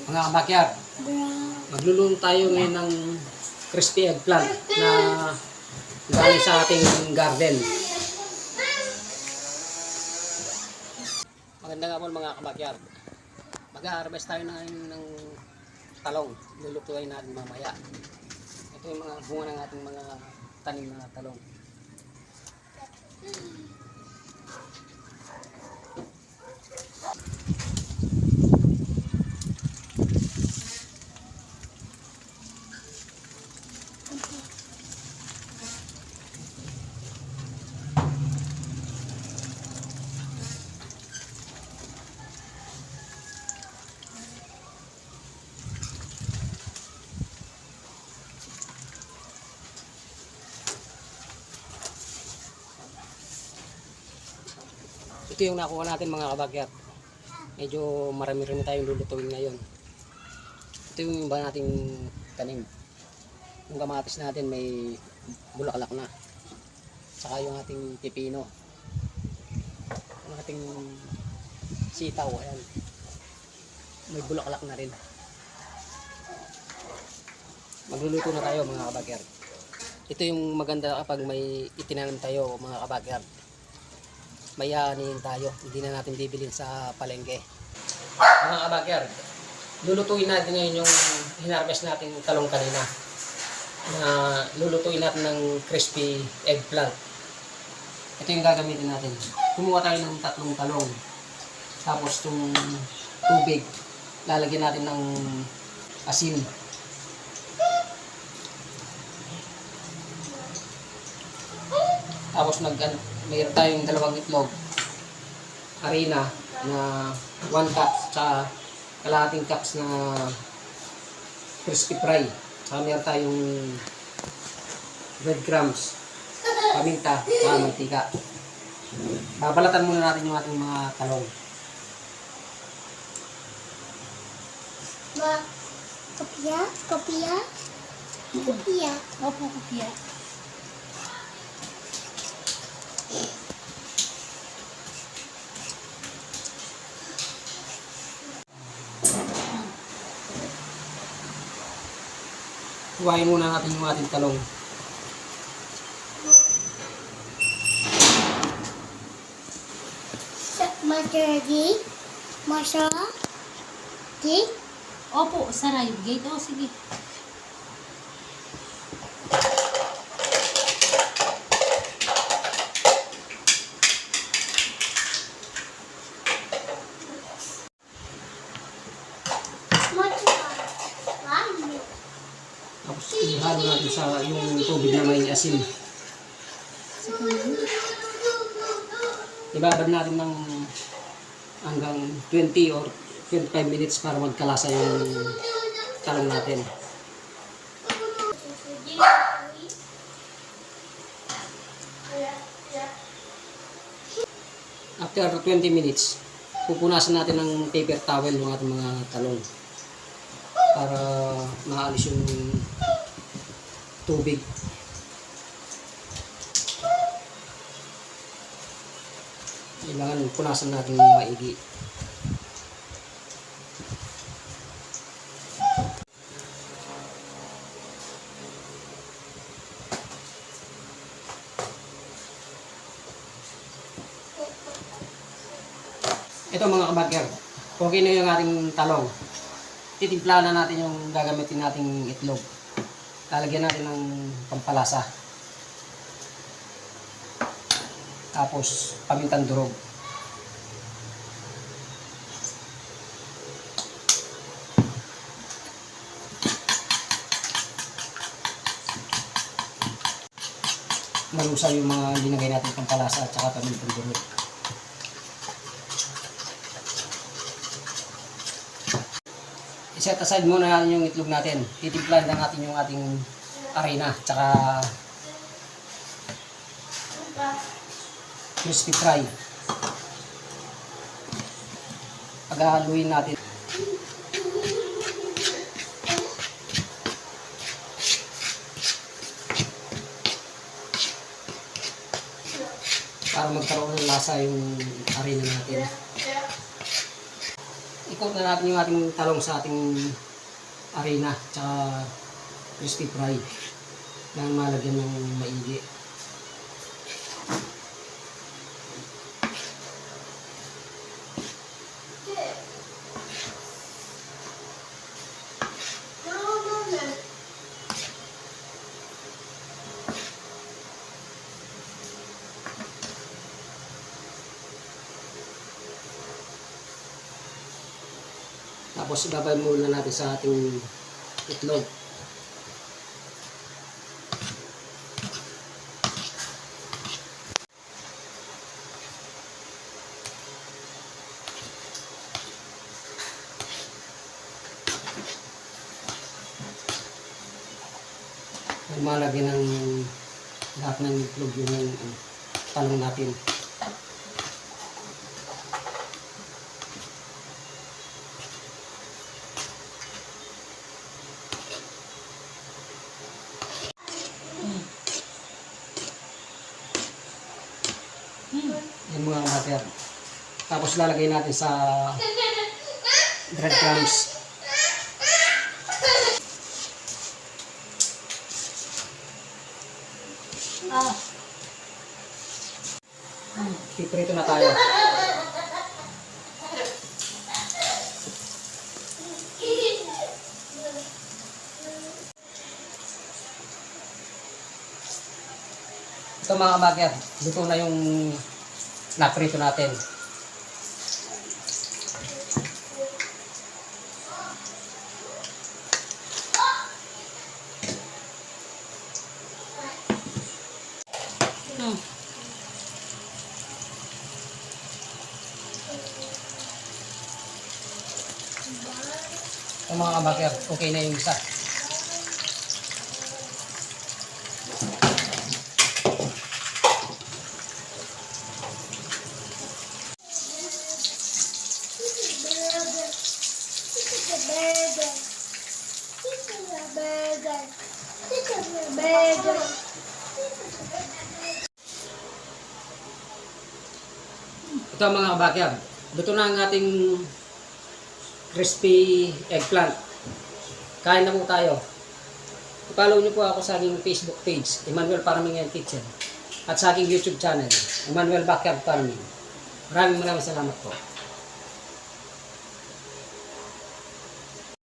Mga kabakyard, magluluto tayo ngayon ng crispy eggplant na galing sa ating garden. Magandang hapon mga kabakyard. Mag-harvest tayo ng talong. Lulutuin natin mamaya. Ito yung mga bunga ng ating mga tanim na talong. Ito yung nakuha natin mga kabakyard. Medyo marami-rami tayong lulutuin ngayon. Ito yung iba nating tanim. Yung kamatis natin may bulaklak na. Saka yung ating pipino. Yung ating sitaw. Ayan. May bulaklak na rin. Magluluto na tayo mga kabakyard. Ito yung maganda kapag may itinanim tayo mga kabakyard. Mayanin tayo, hindi na natin bibilin sa palengke. Mga kabakyard, lulutuin natin ngayon yung hinarvest natin talong kanina. Lulutuin natin ng crispy eggplant. Ito yung gagamitin natin. Kumuha tayo ng 3 talong. Tapos itong tubig, lalagyan natin ng asin. Tapos mayroon tayong 2 itlog, harina na 1 cup, sa kalahating cups na crispy fry. Saka mayroon tayong breadcrumbs, paminta, saka mantika. Babalatan muna natin yung ating mga talong. Kopya? Kopya? Kopya? Opo, kopya. Huwain muna natin yung ating talong. Masarap? Masarap? Opo, saray. Gate. O, sige. Tapos ihalo natin sa yung tubig na may asin. Ibabad natin ng hanggang 20 or 25 minutes para magkalasa yung talong natin. After 20 minutes, pupunasan natin ng paper towel yung ating mga talong para maalis yung tubig. Kailangan punasan natin ng maigi. Ito mga kabakyard, okay na yung ating talong. Titimpla na natin yung gagamitin nating itlog. Lalagyan natin ng pampalasa. Tapos pamintang durog. Malusa yung mga linagay natin pampalasa at saka pamintang durog. I-set aside muna natin yung itlog natin. Titimplahan lang natin yung ating harina tsaka crispy fry. Paghahaluin natin. Para magkaroon ng lasa yung harina natin. i-coat na natin yung ating talong sa ating arena tsaka crispy fry. Kailangan malagyan ng maigi. Tapos ibabay muna natin sa ating itlog. Malagyan ng lahat ng itlog yung talong natin. Yan mga butter. Tapos lalagay natin sa breadcrumbs. Ah. Piprito na tayo. Ito mga bagger, luto na yung naprito natin. Hmm. Ito mga bagger, okay na yung isa. Ito mga kabakyab, luto na ang ating crispy eggplant. Kain na po tayo. I-follow niyo po ako sa aking Facebook page, Emmanuel Farming and Kitchen. At sa aking YouTube channel, Emmanuel Backyard Farming. Maraming salamat po.